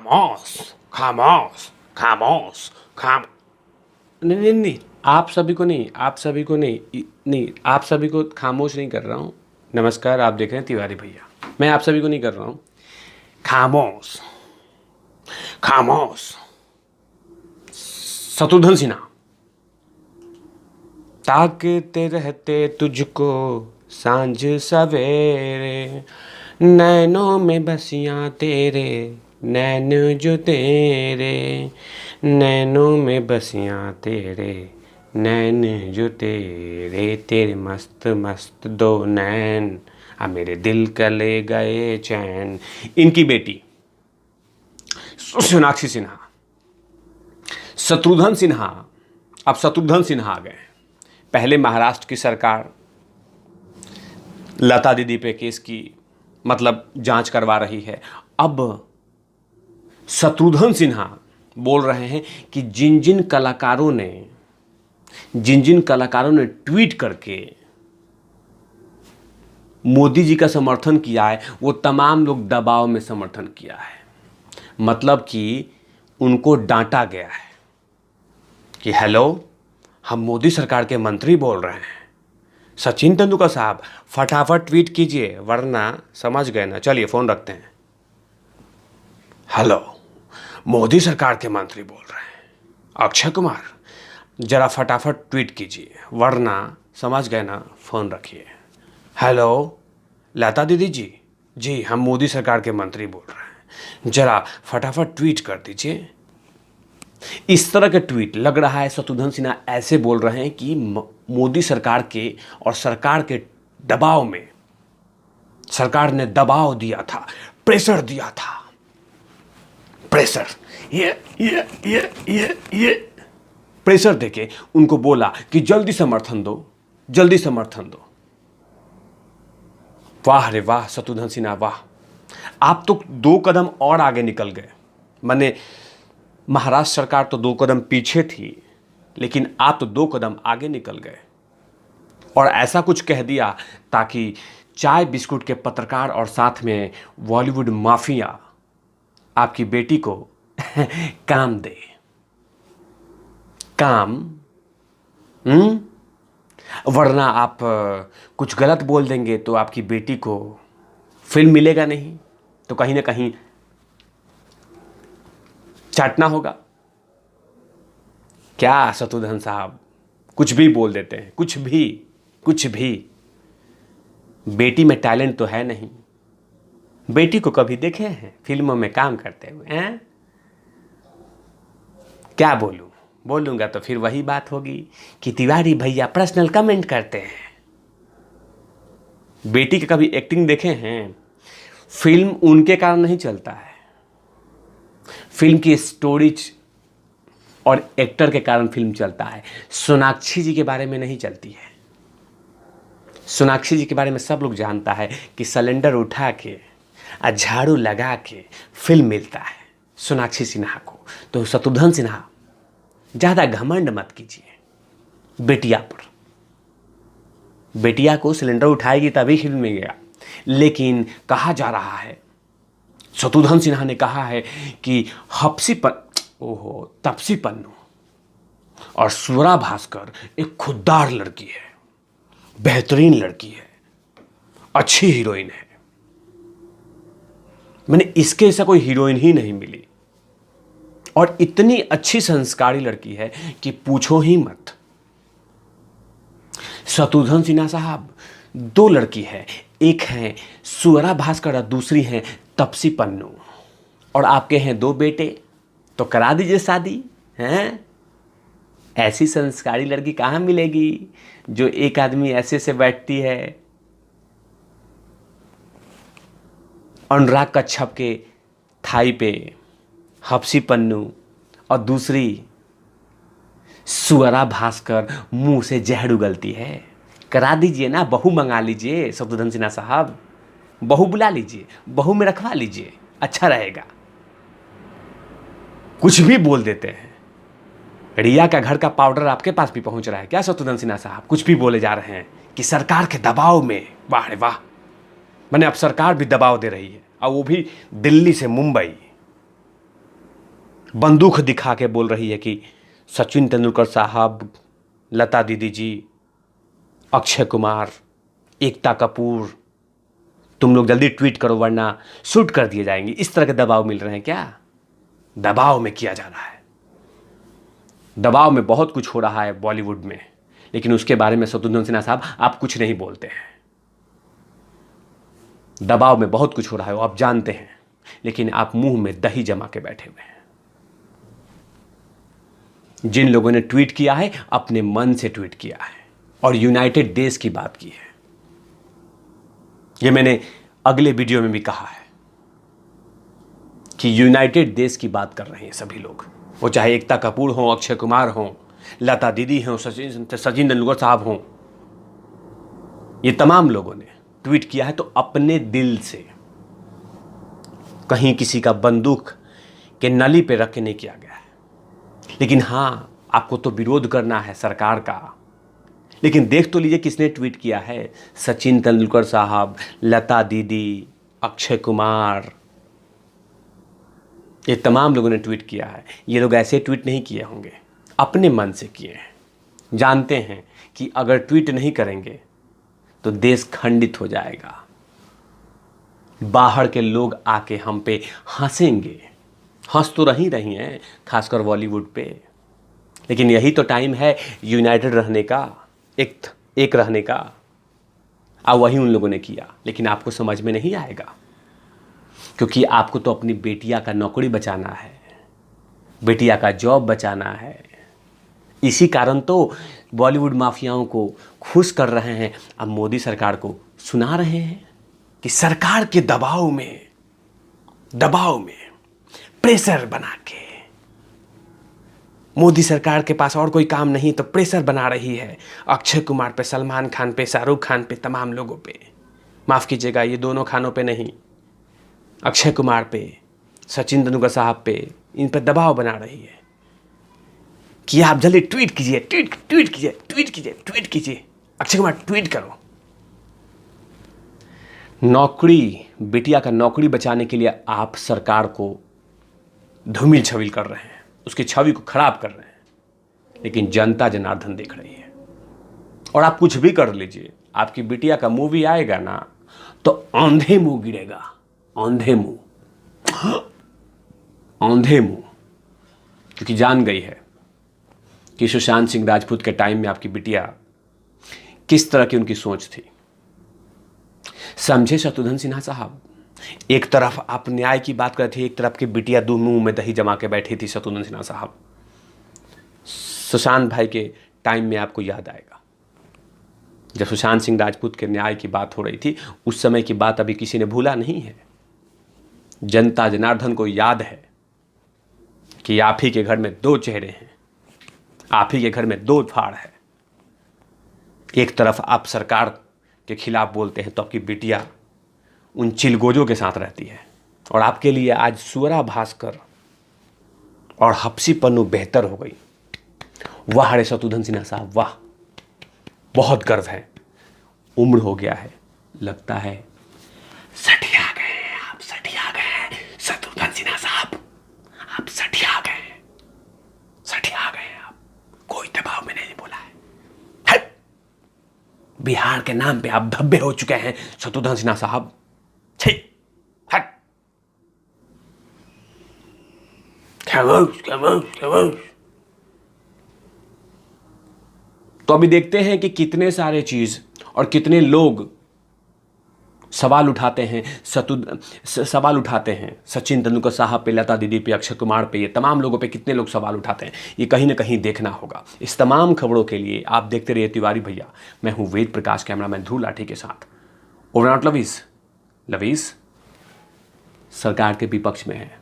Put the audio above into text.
खामोश खामोश खामोश खाम नहीं नहीं नहीं, आप सभी को नहीं, आप सभी को नहीं, नहीं आप सभी को खामोश नहीं कर रहा हूँ। नमस्कार, आप देख रहे हैं तिवारी भैया। मैं आप सभी को नहीं कर रहा हूँ। खामोश खामोश। शत्रुघ्न सिन्हा। ताकते रहते तुझको सांझ सवेरे, नैनों में बसियां तेरे, नैन जो तेरे, नैनों में बसियां तेरे, नैन जो तेरे, तेरे मस्त मस्त दो नैन, आ मेरे दिल का ले गए चैन। इनकी बेटी सोनाक्षी सिन्हा, शत्रुघ्न सिन्हा। अब शत्रुघ्न सिन्हा आ गए। पहले महाराष्ट्र की सरकार लता दीदी पे केस की मतलब जांच करवा रही है। अब शत्रुघ्न सिन्हा बोल रहे हैं कि जिन जिन कलाकारों ने ट्वीट करके मोदी जी का समर्थन किया है, वो तमाम लोग दबाव में समर्थन किया है। मतलब कि उनको डांटा गया है कि हेलो, हम मोदी सरकार के मंत्री बोल रहे हैं। सचिन तेंदुलकर साहब फटाफट ट्वीट कीजिए वरना समझ गए ना, चलिए फ़ोन रखते हैं। हेलो, मोदी सरकार के मंत्री बोल रहे हैं। अक्षय कुमार, ज़रा फटाफट ट्वीट कीजिए वरना समझ गए ना, फ़ोन रखिए। हेलो लता दीदी जी, जी हम मोदी सरकार के मंत्री बोल रहे हैं, ज़रा फटाफट ट्वीट कर दीजिए। इस तरह के ट्वीट लग रहा है शत्रुघ्न सिन्हा ऐसे बोल रहे हैं कि मोदी सरकार के और सरकार के दबाव में, सरकार ने दबाव दिया था, प्रेशर दिया था, प्रेशर, ये प्रेशर देके उनको बोला कि जल्दी समर्थन दो, जल्दी समर्थन दो। वाह रे वाह शत्रुघ्न सिन्हा, वाह, आप तो 2 कदम और आगे निकल गए। माने महाराष्ट्र सरकार तो 2 कदम पीछे थी, लेकिन आप तो 2 कदम आगे निकल गए और ऐसा कुछ कह दिया ताकि चाय बिस्कुट के पत्रकार और साथ में बॉलीवुड माफिया आपकी बेटी को काम दे। काम वरना आप कुछ गलत बोल देंगे तो आपकी बेटी को फिल्म मिलेगा नहीं तो कहीं ना कहीं चाटना होगा। क्या शत्रुघ्न साहब कुछ भी बोल देते हैं, कुछ भी कुछ भी। बेटी में टैलेंट तो है नहीं। बेटी को कभी देखे हैं फिल्मों में काम करते हुए हैं? क्या बोलूं, बोलूंगा तो फिर वही बात होगी कि तिवारी भैया पर्सनल कमेंट करते हैं। बेटी के कभी एक्टिंग देखे हैं? फिल्म उनके कारण नहीं चलता है, फिल्म की स्टोरीज और एक्टर के कारण फिल्म चलता है। सोनाक्षी जी के बारे में नहीं चलती है। सोनाक्षी जी के बारे में सब लोग जानता है कि सिलेंडर उठा के झाड़ू लगा के फिल्म मिलता है सोनाक्षी सिन्हा को। तो शत्रुघ्न सिन्हा ज़्यादा घमंड मत कीजिए बेटिया पर। बेटिया को सिलेंडर उठाएगी तभी फिल्म में गया। लेकिन कहा जा रहा है, शत्रुघ्न सिन्हा ने कहा है कि तपसी पन्नू और स्वरा भास्कर एक खुददार लड़की है, बेहतरीन लड़की है, अच्छी हीरोइन है। मैंने इसके ऐसा कोई हीरोइन ही नहीं मिली और इतनी अच्छी संस्कारी लड़की है कि पूछो ही मत। शत्रुघ्न सिन्हा साहब 2 लड़की है, एक है स्वरा भास्कर और दूसरी है तपसी पन्नू, और आपके हैं 2 बेटे, तो करा दीजिए शादी हैं। ऐसी संस्कारी लड़की कहाँ मिलेगी जो एक आदमी ऐसे से बैठती है अनुराग कच्छप के थाई पे, हप्सी पन्नू, और दूसरी स्वरा भास्कर मुंह से जहर उगलती है। करा दीजिए ना, बहू मंगा लीजिए शत्रुघ्न सिन्हा साहब, बहू बुला लीजिए, बहू में रखवा लीजिए, अच्छा रहेगा। कुछ भी बोल देते हैं। रिया का घर का पाउडर आपके पास भी पहुंच रहा है क्या शत्रुघ्न सिन्हा साहब? कुछ भी बोले जा रहे हैं कि सरकार के दबाव में। वाह रे वाह, मैंने अब सरकार भी दबाव दे रही है, और वो भी दिल्ली से मुंबई। बंदूक दिखा के बोल रही है कि सचिन तेंदुलकर साहब, लता दीदी जी, अक्षय कुमार, एकता कपूर, तुम लोग जल्दी ट्वीट करो वरना शूट कर दिए जाएंगे। इस तरह के दबाव मिल रहे हैं क्या? दबाव में किया जा रहा है। दबाव में बहुत कुछ हो रहा है बॉलीवुड में, लेकिन उसके बारे में शत्रुघ्न सिन्हा साहब आप कुछ नहीं बोलते हैं। दबाव में बहुत कुछ हो रहा है, वो आप जानते हैं, लेकिन आप मुंह में दही जमा के बैठे हुए हैं। जिन लोगों ने ट्वीट किया है अपने मन से ट्वीट किया है और यूनाइटेड देश की बात की है। ये मैंने अगले वीडियो में भी कहा है कि यूनाइटेड देश की बात कर रहे हैं सभी लोग, वो चाहे एकता कपूर हो, अक्षय कुमार हो, लता दीदी हो, सचिन तेंदुलकर साहब हो। ये तमाम लोगों ने ट्वीट किया है तो अपने दिल से, कहीं किसी का बंदूक के नली पे रख के नहीं किया गया है। लेकिन हाँ, आपको तो विरोध करना है सरकार का, लेकिन देख तो लीजिए किसने ट्वीट किया है। सचिन तेंदुलकर साहब, लता दीदी, अक्षय कुमार, ये तमाम लोगों ने ट्वीट किया है। ये लोग ऐसे ट्वीट नहीं किए होंगे, अपने मन से किए हैं। जानते हैं कि अगर ट्वीट नहीं करेंगे तो देश खंडित हो जाएगा, बाहर के लोग आके हम पे हंसेंगे। हंस तो रही हैं, खासकर बॉलीवुड पे, लेकिन यही तो टाइम है यूनाइटेड रहने का, एक रहने का। अब वही उन लोगों ने किया, लेकिन आपको समझ में नहीं आएगा, क्योंकि आपको तो अपनी बेटिया का नौकरी बचाना है, बेटिया का जॉब बचाना है। इसी कारण तो बॉलीवुड माफियाओं को खुश कर रहे हैं। अब मोदी सरकार को सुना रहे हैं कि सरकार के दबाव में प्रेशर बना के, मोदी सरकार के पास और कोई काम नहीं तो प्रेशर बना रही है अक्षय कुमार पे, सलमान खान पे, शाहरुख खान पे, तमाम लोगों पे। माफ़ कीजिएगा, ये दोनों खानों पे नहीं, अक्षय कुमार पे, सचिन तेंदुलकर साहब पे, इन पर दबाव बना रही है कि आप जल्दी ट्वीट कीजिए, ट्वीट कीजिए, अक्षय कुमार ट्वीट करो। नौकरी, बिटिया का नौकरी बचाने के लिए आप सरकार को धूमिल छविल कर रहे हैं, उसकी छवि को खराब कर रहे हैं, लेकिन जनता जनार्दन देख रही है। और आप कुछ भी कर लीजिए, आपकी बिटिया का मूवी आएगा ना तो औंधे मुंह गिरेगा, औंधे मुंह, क्योंकि जान गई है कि सुशांत सिंह राजपूत के टाइम में आपकी बिटिया किस तरह की उनकी सोच थी। समझे शत्रुघ्न सिन्हा साहब, एक तरफ आप न्याय की बात कर रहे थे, एक तरफ की बिटिया दो मुंह में दही जमा के बैठी थी शत्रुघ्न सिन्हा साहब। सुशांत भाई के टाइम में आपको याद आएगा, जब सुशांत सिंह राजपूत के न्याय की बात हो रही थी, उस समय की बात अभी किसी ने भूला नहीं है। जनता जनार्दन को याद है कि आप ही के घर में दो चेहरे हैं, आप ही के घर में दो फाड़ है। एक तरफ आप सरकार के खिलाफ बोलते हैं तो आपकी बिटिया उन चिलगोजों के साथ रहती है, और आपके लिए आज सुअरा भास्कर और हफ्सी पन्नू बेहतर हो गई। वाह रे शत्रुघ्न सिन्हा साहब, वाह, बहुत गर्व है। उम्र हो गया है, लगता है सठिया गए आप, सठिया गए शत्रुघ्न सिन्हा साहब, आप सठिया गए आप, कोई दबाव में नहीं बोला है। बिहार के नाम पे आप धब्बे हो चुके हैं शत्रुघ्न सिन्हा साहब। हट, खामोश। तो अभी देखते हैं कि कितने सारे चीज और कितने लोग सवाल उठाते हैं सचिन तेंदुलकर साहब पे, लता दीदी पे, अक्षय कुमार पे, ये तमाम लोगों पे कितने लोग सवाल उठाते हैं। ये कहीं ना कहीं देखना होगा। इस तमाम खबरों के लिए आप देखते रहिए तिवारी भैया। मैं हूं वेद प्रकाश, कैमरामैन ध्रुव लाठी के साथ। ओवर नॉट लवीज सरकार के विपक्ष में है।